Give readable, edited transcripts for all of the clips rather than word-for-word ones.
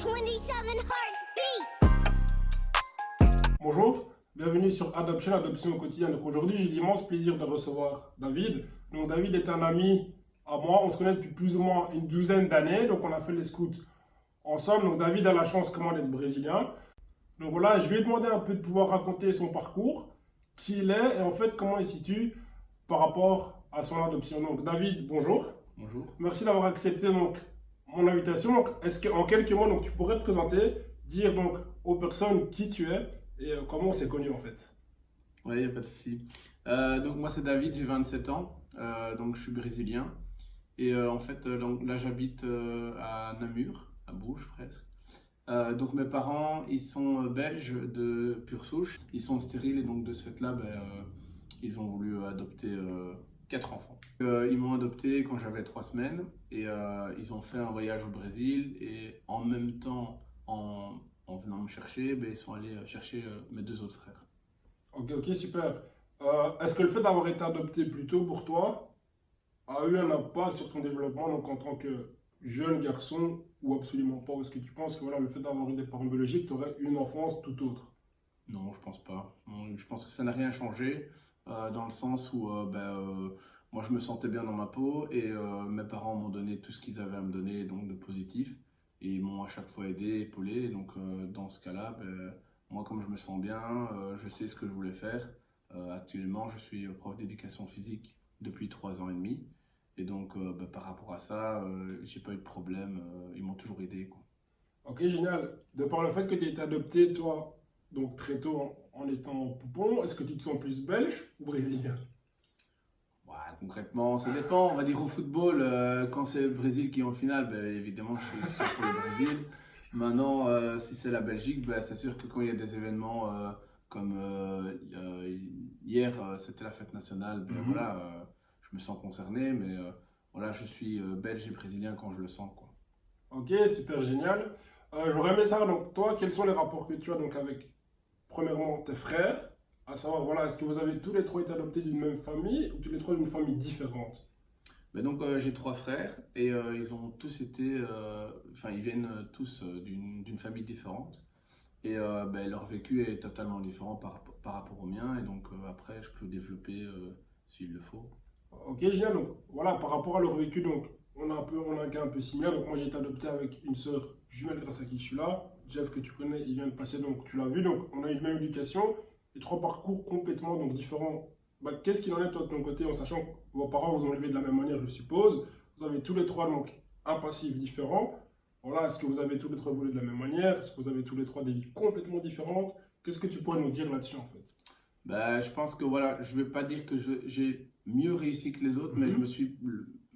27 hearts beat. Bonjour, bienvenue sur Adoption au quotidien. Donc aujourd'hui, j'ai l'immense plaisir de recevoir David. Donc David est un ami à moi, on se connaît depuis plus ou moins une douzaine d'années, donc on a fait les scouts ensemble. Donc David a la chance comment d'être brésilien. Donc voilà, je lui ai demandé un peu de pouvoir raconter son parcours, qui il est et en fait comment il se situe par rapport à son adoption. Donc David, bonjour. Bonjour. Merci d'avoir accepté donc mon invitation. Donc est-ce qu'en quelques mots donc tu pourrais te présenter, dire donc aux personnes qui tu es et comment on s'est connus en fait. Oui, il n'y a pas de souci. Donc moi c'est David, j'ai 27 ans, donc je suis brésilien. Et en fait donc, là j'habite à Namur, à Bouges presque. Donc mes parents ils sont belges de pure souche, ils sont stériles et donc de ce fait-là ils ont voulu adopter 4 enfants. Ils m'ont adopté quand j'avais 3 semaines et ils ont fait un voyage au Brésil et en même temps en venant me chercher, ils sont allés chercher mes 2 autres frères. Ok, super. Est-ce que le fait d'avoir été adopté plus tôt pour toi a eu un impact sur ton développement donc en tant que jeune garçon ou absolument pas? Est-ce que tu penses que voilà, le fait d'avoir eu des parents biologiques, tu aurais une enfance tout autre? Non, je pense pas. Non, je pense que ça n'a rien changé dans le sens où moi je me sentais bien dans ma peau et mes parents m'ont donné tout ce qu'ils avaient à me donner donc de positif et ils m'ont à chaque fois aidé, épaulé. Donc dans ce cas-là, moi comme je me sens bien, je sais ce que je voulais faire. Actuellement, je suis prof d'éducation physique depuis 3 ans et demi et donc par rapport à ça, j'ai pas eu de problème. Ils m'ont toujours aidé, quoi. Ok, génial. De par le fait que tu as été adopté, toi, donc très tôt en étant poupon, est-ce que tu te sens plus belge ou brésilien? Ouais, concrètement, ça dépend. On va dire au football, quand c'est le Brésil qui est en finale, évidemment, je suis pour le Brésil. Maintenant, si c'est la Belgique, c'est sûr que quand il y a des événements comme hier, c'était la fête nationale, voilà, je me sens concerné, mais voilà, je suis belge et brésilien quand je le sens, quoi. Ok, super génial. J'aurais aimé savoir, donc toi, quels sont les rapports que tu as donc avec, premièrement, tes frères, à savoir, voilà, est-ce que vous avez tous les trois été adoptés d'une même famille ou tous les trois d'une famille différente? Donc j'ai 3 frères et ils ont tous été, enfin ils viennent tous d'une famille différente et leur vécu est totalement différent par rapport au mien et donc après je peux développer s'il le faut. Ok, génial. Donc voilà, par rapport à leur vécu, donc on a un cas un peu similaire. Donc moi j'ai été adopté avec une sœur jumelle grâce à qui je suis là. Jeff que tu connais, il vient de passer, donc tu l'as vu. Donc on a eu une même éducation et 3 parcours complètement donc différents. Qu'est-ce qu'il en est toi de ton côté en sachant que vos parents vous ont élevé de la même manière, je suppose. Vous avez tous les trois donc un passif différent. Voilà, est-ce que vous avez tous les trois évolué de la même manière? Est-ce que vous avez tous les trois des vies complètement différentes? Qu'est-ce que tu pourrais nous dire là-dessus en fait? Je pense que voilà, je ne vais pas dire que j'ai mieux réussi que les autres, mais je me suis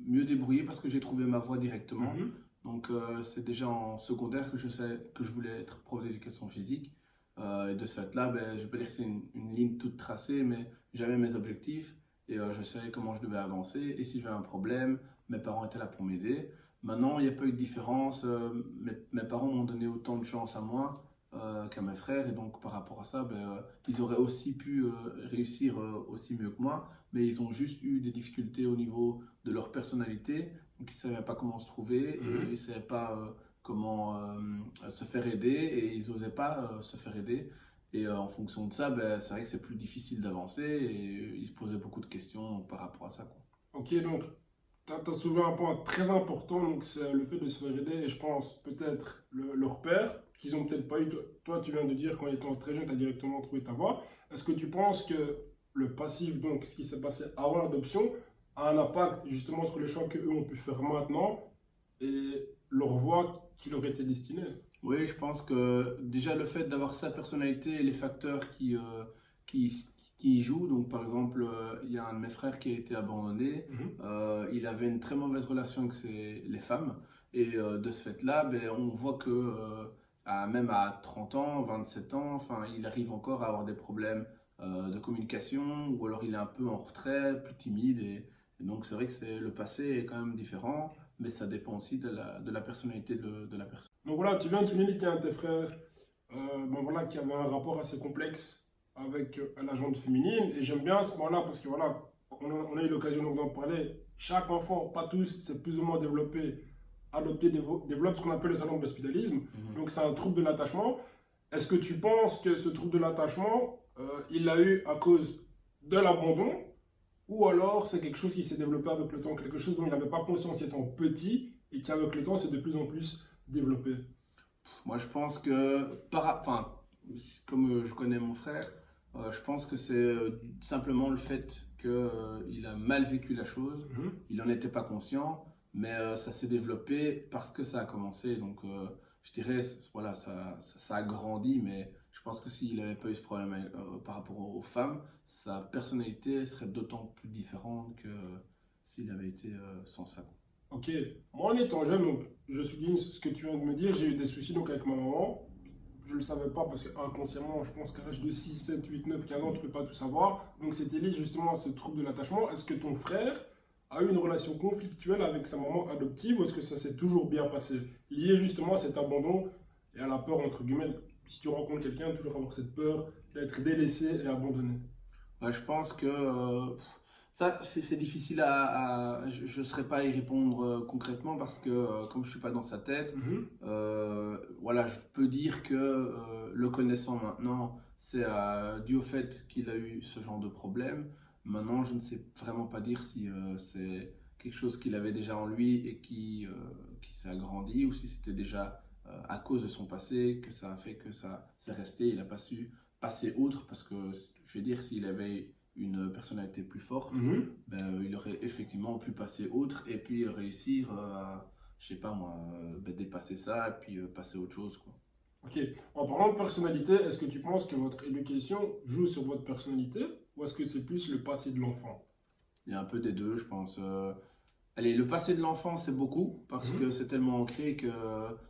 mieux débrouillé parce que j'ai trouvé ma voie directement. Donc c'est déjà en secondaire que je sais que je voulais être prof d'éducation physique. Et de ce fait-là, je ne vais pas dire que c'est une ligne toute tracée, mais j'avais mes objectifs et je savais comment je devais avancer. Et si j'avais un problème, mes parents étaient là pour m'aider. Maintenant, il n'y a pas eu de différence. Mes parents m'ont donné autant de chance à moi qu'à mes frères. Et donc, par rapport à ça, ils auraient aussi pu réussir aussi mieux que moi. Mais ils ont juste eu des difficultés au niveau de leur personnalité. Donc, ils ne savaient pas comment se trouver et ils ne savaient pas comment se faire aider et ils n'osaient pas se faire aider. Et en fonction de ça, c'est vrai que c'est plus difficile d'avancer et ils se posaient beaucoup de questions par rapport à ça, quoi. Ok, donc tu as soulevé un point très important, donc c'est le fait de se faire aider, et je pense peut-être leur père, qu'ils ont peut-être pas eu. Toi, tu viens de dire qu'en étant très jeune, tu as directement trouvé ta voie. Est-ce que tu penses que le passif, donc ce qui s'est passé avant l'adoption, a un impact justement sur les choix qu'eux ont pu faire maintenant et leur voie qui leur était destinée? Oui, je pense que déjà le fait d'avoir sa personnalité et les facteurs qui, qui y jouent, donc par exemple, il y a un de mes frères qui a été abandonné, il avait une très mauvaise relation avec les femmes, et de ce fait-là, on voit que même à 30 ans, 27 ans, enfin, il arrive encore à avoir des problèmes de communication, ou alors il est un peu en retrait, plus timide, et donc c'est vrai que le passé est quand même différent, mais ça dépend aussi de la personnalité de la personne. Donc voilà, tu viens de souligner qu'il y a un de tes frères voilà, qui avait un rapport assez complexe avec la gente féminine. Et j'aime bien ce moment-là parce que voilà, on a eu l'occasion donc d'en parler. Chaque enfant, pas tous, c'est plus ou moins développé adoptés développent ce qu'on appelle le syndrome de l'hospitalisme. Mhm. Donc c'est un trouble de l'attachement. Est-ce que tu penses que ce trouble de l'attachement, il l'a eu à cause de l'abandon, ou alors c'est quelque chose qui s'est développé avec le temps, quelque chose dont il n'avait pas conscience étant petit et qui avec le temps s'est de plus en plus développé? Moi, je pense que, enfin, comme je connais mon frère, je pense que c'est simplement le fait qu'il a mal vécu la chose. Mhm. Il n'en était pas conscient, mais ça s'est développé parce que ça a commencé. Donc, je dirais, voilà, ça a grandi, mais je pense que s'il n'avait pas eu ce problème par rapport aux femmes, sa personnalité serait d'autant plus différente que s'il avait été sans ça. Ok, moi en étant jeune, donc, je souligne ce que tu viens de me dire, j'ai eu des soucis donc, avec ma maman. Je ne le savais pas parce qu'inconsciemment, je pense qu'à l'âge de 6, 7, 8, 9, 15 ans, tu ne peux pas tout savoir. Donc c'était lié justement à ce trouble de l'attachement. Est-ce que ton frère a eu une relation conflictuelle avec sa maman adoptive ou est-ce que ça s'est toujours bien passé? Lié justement à cet abandon et à la peur, entre guillemets, si tu rencontres quelqu'un, toujours avoir cette peur d'être délaissé et abandonné. Ouais, je pense que ça, c'est difficile je ne saurais pas y répondre concrètement parce que comme je ne suis pas dans sa tête, Mhm. voilà, je peux dire que le connaissant maintenant, c'est dû au fait qu'il a eu ce genre de problème. Maintenant, je ne sais vraiment pas dire si c'est quelque chose qu'il avait déjà en lui et qui s'est agrandi ou si c'était déjà à cause de son passé que ça a fait que ça s'est resté. Il n'a pas su passer outre parce que, je veux dire, s'il avait une personnalité plus forte, Mhm. ben, il aurait effectivement pu passer outre et puis réussir à, je sais pas moi, ben, dépasser ça et puis passer à autre chose, quoi. Ok, en parlant de personnalité, est-ce que tu penses que votre éducation joue sur votre personnalité ou est-ce que c'est plus le passé de l'enfant? Il y a un peu des deux, je pense. Allez, le passé de l'enfant, c'est beaucoup parce Mhm. que c'est tellement ancré que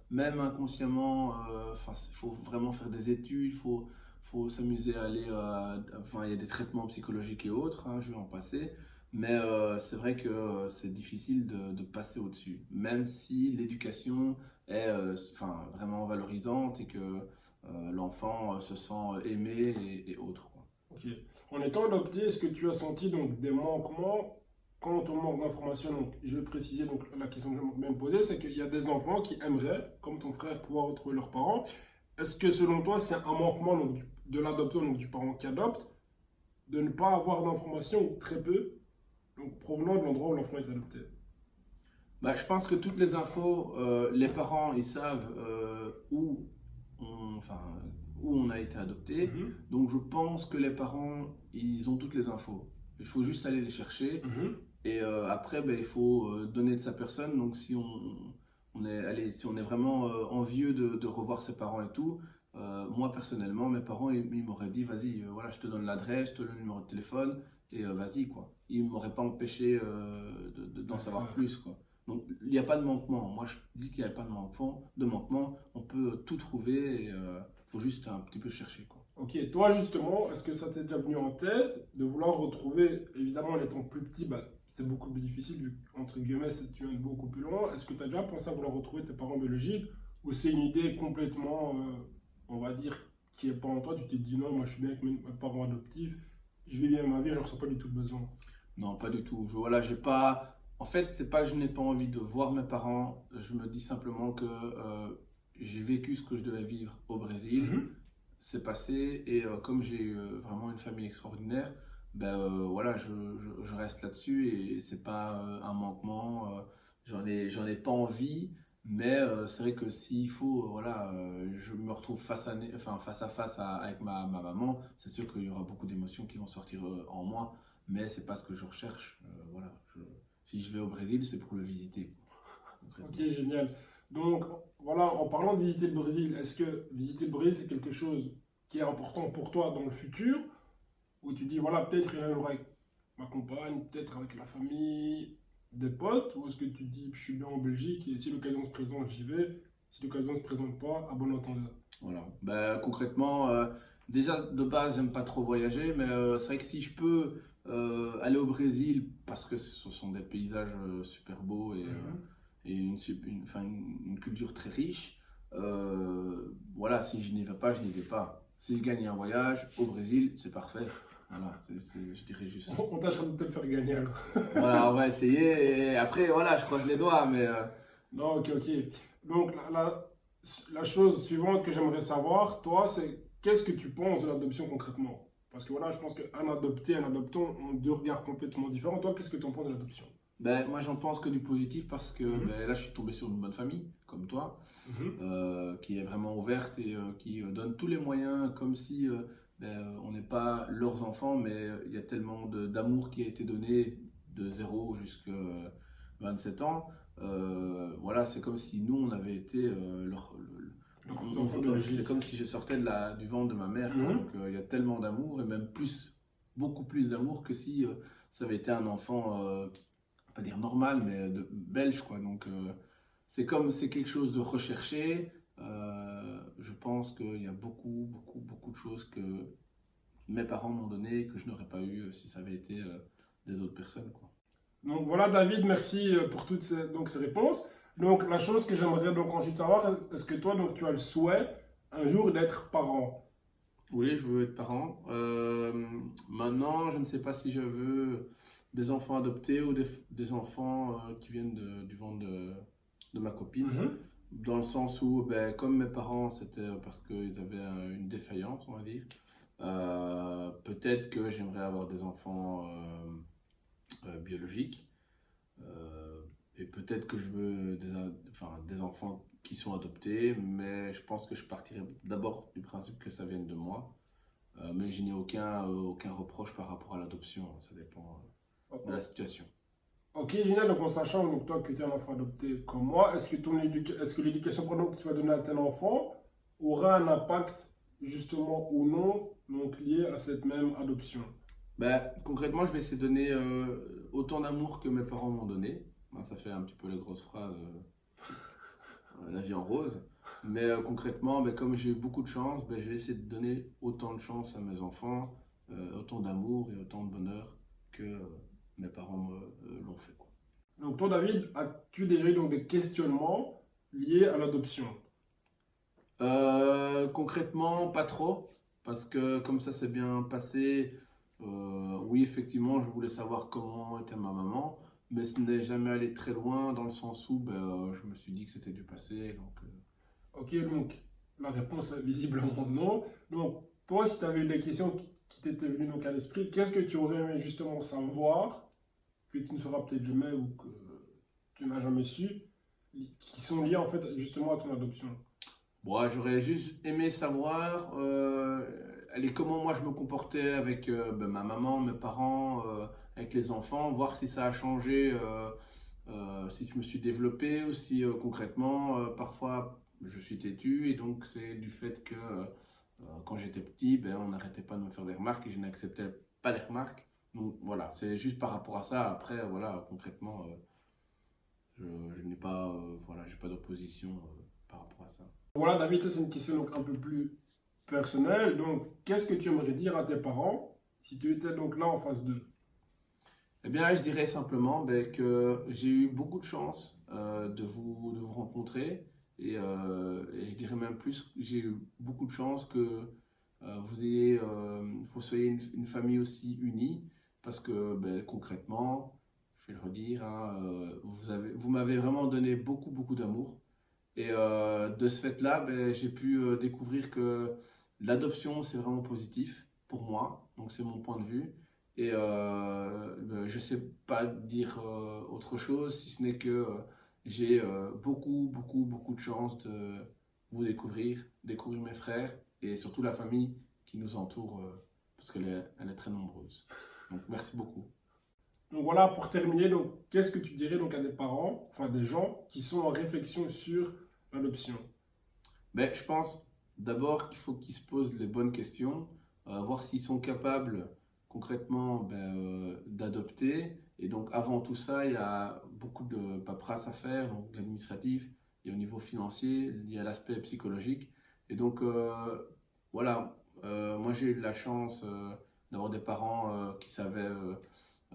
même inconsciemment, enfin, il faut vraiment faire des études, faut s'amuser à aller. Enfin, il y a des traitements psychologiques et autres, hein, je vais en passer. Mais c'est vrai que c'est difficile de passer au-dessus, même si l'éducation est enfin, vraiment valorisante et que l'enfant se sent aimé et autres, quoi. Ok. En étant adopté, est-ce que tu as senti donc des manquements quand on manque d'informations? Donc, je vais préciser donc la question que je vais me poser, c'est qu'il y a des enfants qui aimeraient, comme ton frère, pouvoir retrouver leurs parents. Est-ce que selon toi, c'est un manquement donc, de l'adopteur, donc du parent qui adopte, de ne pas avoir d'informations ou très peu, donc provenant de l'endroit où l'enfant est adopté? Bah, je pense que toutes les infos, les parents, ils savent enfin, où on a été adopté. Mhm. Donc je pense que les parents, ils ont toutes les infos. Il faut juste aller les chercher. Mhm. Et après, ben, il faut donner de sa personne. Donc si allez, si on est vraiment envieux de revoir ses parents et tout, moi personnellement, mes parents, ils m'auraient dit, vas-y, voilà, je te donne l'adresse, je te donne le numéro de téléphone, et vas-y, quoi. Ils ne m'auraient pas empêché d'en savoir D'accord. plus, quoi. Donc il n'y a pas de manquement. Moi, je dis qu'il n'y a pas de manquement. On peut tout trouver, il faut juste un petit peu chercher, quoi. Ok, toi justement, est-ce que ça t'est déjà venu en tête de vouloir retrouver, évidemment en étant plus petit, bah, c'est beaucoup plus difficile, vu qu'entre guillemets, tu viens de beaucoup plus loin. Est-ce que tu as déjà pensé à vouloir retrouver tes parents biologiques ou c'est une idée complètement, on va dire, qui est pas en toi? Tu t'es dit non, moi je suis bien avec mes parents adoptifs, je vis bien ma vie, je ressens pas du tout besoin. Non, pas du tout. Voilà, j'ai pas. En fait, c'est pas que je n'ai pas envie de voir mes parents. Je me dis simplement que j'ai vécu ce que je devais vivre au Brésil. Mhm. C'est passé et comme j'ai eu vraiment une famille extraordinaire, ben voilà, je reste là-dessus et c'est pas un manquement. J'en ai pas envie, mais c'est vrai que s'il faut, voilà, je me retrouve face à face avec ma maman, c'est sûr qu'il y aura beaucoup d'émotions qui vont sortir en moi, mais c'est pas ce que je recherche. Voilà, si je vais au Brésil, c'est pour le visiter, Ok, concrètement. génial. Donc voilà, en parlant de visiter le Brésil, est-ce que visiter le Brésil c'est quelque chose qui est important pour toi dans le futur? Où tu dis, voilà, peut-être un jour avec ma compagne, peut-être avec la famille, des potes, ou est-ce que tu dis, je suis bien en Belgique et si l'occasion se présente, j'y vais, si l'occasion ne se présente pas, à bon entendeur. Voilà. Ben, concrètement, déjà de base, j'aime pas trop voyager, mais c'est vrai que si je peux aller au Brésil, parce que ce sont des paysages super beaux Mhm. et enfin, une culture très riche, voilà, si je n'y vais pas, je n'y vais pas. Si je gagne un voyage au Brésil, c'est parfait. Voilà, je dirais juste ça. On tâchera de te le faire gagner alors. Voilà, on va essayer et après, voilà, je croise les doigts, Non, ok, ok. Donc, la chose suivante que j'aimerais savoir, toi, c'est qu'est-ce que tu penses de l'adoption concrètement? Parce que voilà, je pense qu'un adopté, un adoptant ont deux regards complètement différents. Toi, qu'est-ce que tu en penses de l'adoption? Ben, moi, j'en pense que du positif parce que Mhm, ben, là, je suis tombé sur une bonne famille, comme toi, mhm. qui est vraiment ouverte et qui donne tous les moyens, comme si on n'est pas leurs enfants, mais il y a tellement d'amour qui a été donné de 0 jusqu'à 27 ans. Voilà, c'est comme si nous, on avait été Donc, les enfants c'est biologiques. comme si je sortais du ventre de ma mère, quoi. Mhm. Donc, il y a tellement d'amour et même plus, beaucoup plus d'amour que si ça avait été un enfant. Pas dire normal, mais belge, quoi. Donc, c'est quelque chose de recherché. Je pense qu'il y a beaucoup, beaucoup, beaucoup de choses que mes parents m'ont donné que je n'aurais pas eu si ça avait été des autres personnes, quoi. Donc voilà, David, merci pour toutes ces réponses. Donc la chose que j'aimerais donc ensuite savoir, est-ce que toi donc tu as le souhait un jour d'être parent? Oui, je veux être parent. Maintenant, je ne sais pas si je veux des enfants adoptés ou des enfants qui viennent du ventre de ma copine. Mhm. Dans le sens où, ben, comme mes parents, c'était parce qu'ils avaient une défaillance, on va dire. Peut-être que j'aimerais avoir des enfants biologiques. Euh, et peut-être que je veux enfin, des enfants qui sont adoptés, mais je pense que je partirai d'abord du principe que ça vienne de moi. Mais je n'ai aucun reproche par rapport à l'adoption. Ça dépend de la situation. Ok, génial. Donc en sachant donc, toi que tu es un enfant adopté comme moi, est-ce que l'éducation pardon, que tu vas donner à tel enfant aura un impact justement ou non donc lié à cette même adoption? Ben, concrètement, je vais essayer de donner autant d'amour que mes parents m'ont donné. Ben, ça fait un petit peu les grosses phrases, la vie en rose. Mais concrètement, ben, comme j'ai eu beaucoup de chance, ben, je vais essayer de donner autant de chance à mes enfants, autant d'amour et autant de bonheur que mes parents l'ont fait, quoi. Donc toi David, as-tu déjà eu donc des questionnements liés à l'adoption? Concrètement, pas trop, parce que comme ça s'est bien passé, oui, effectivement, je voulais savoir comment était ma maman, mais ce n'est jamais allé très loin dans le sens où ben, je me suis dit que c'était du passé. Donc, Ok, donc la réponse est visiblement non. Donc, toi, si tu avais eu des questions qui t'étaient venues donc à l'esprit, qu'est-ce que tu aurais aimé justement savoir, que tu ne sauras peut-être jamais ou que tu n'as jamais su, qui sont liés en fait justement à ton adoption? bon, j'aurais juste aimé savoir allez, comment moi je me comportais avec ben, ma maman, mes parents, avec les enfants, voir si ça a changé, si je me suis développé ou si concrètement, parfois je suis têtu et donc c'est du fait que quand j'étais petit, ben, on n'arrêtait pas de me faire des remarques et je n'acceptais pas les remarques. Donc voilà, c'est juste par rapport à ça. Après, voilà, concrètement, je n'ai pas, voilà, j'ai pas d'opposition par rapport à ça. Voilà, David, ça c'est une question donc un peu plus personnelle. Donc, qu'est-ce que tu aimerais dire à tes parents si tu étais donc là en face d'eux? Eh bien, je dirais simplement ben, que j'ai eu beaucoup de chance de vous rencontrer et je dirais même plus, j'ai eu beaucoup de chance que vous soyez une famille aussi unie parce que ben, concrètement, je vais le redire, hein, vous m'avez vraiment donné beaucoup, beaucoup d'amour et de ce fait-là, ben, j'ai pu découvrir que l'adoption, c'est vraiment positif pour moi, donc c'est mon point de vue. Et je ne sais pas dire autre chose, si ce n'est que j'ai beaucoup, beaucoup, beaucoup de chance de vous découvrir mes frères et surtout la famille qui nous entoure, parce elle est très nombreuse. Donc merci beaucoup. Donc voilà, pour terminer, donc qu'est-ce que tu dirais donc à des parents, enfin des gens qui sont en réflexion sur l'adoption? Mais je pense d'abord qu'il faut qu'ils se posent les bonnes questions, voir s'ils sont capables concrètement ben, d'adopter. Et donc avant tout ça, il y a beaucoup de paperasse à faire, donc de l'administratif, il y a au niveau financier, il y a l'aspect psychologique. Et donc voilà, moi j'ai eu de la chance d'avoir des parents qui savaient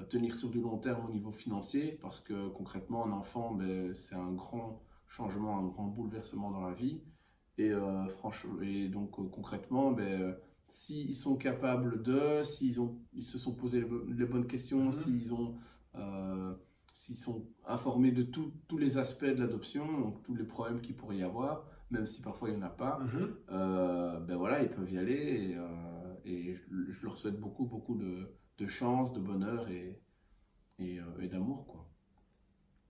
tenir sur du long terme au niveau financier, parce que concrètement un enfant, ben, c'est un grand changement, un grand bouleversement dans la vie. Et, franchement, et donc concrètement, ben, s'ils sont capables de, ils se sont posé les bonnes questions, Mhm. s'ils ont euh, s'ils sont informés de tous les aspects de l'adoption, donc tous les problèmes qu'il pourrait y avoir, même si parfois il n'y en a pas, ben voilà, ils peuvent y aller et je leur souhaite beaucoup, beaucoup de chance, de bonheur et d'amour, quoi.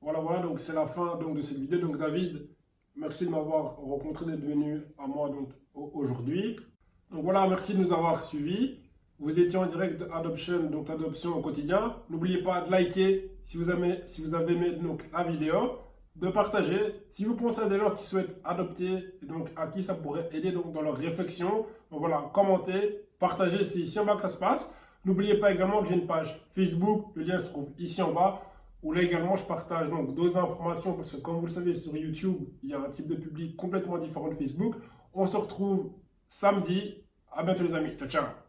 Voilà, donc c'est la fin donc, de cette vidéo. Donc David, merci de m'avoir rencontré, d'être venu à moi donc, aujourd'hui. Donc voilà, merci de nous avoir suivis. Vous étiez en direct de Adoption, donc l'adoption au quotidien. N'oubliez pas de liker si vous avez aimé donc, la vidéo, de partager. Si vous pensez à des gens qui souhaitent adopter, et donc à qui ça pourrait aider donc, dans leur réflexion, donc voilà, commentez, partagez, c'est ici en bas que ça se passe. N'oubliez pas également que j'ai une page Facebook, le lien se trouve ici en bas, où là également je partage donc d'autres informations, parce que comme vous le savez sur YouTube, il y a un type de public complètement différent de Facebook. On se retrouve samedi. À bientôt les amis. Ciao, ciao.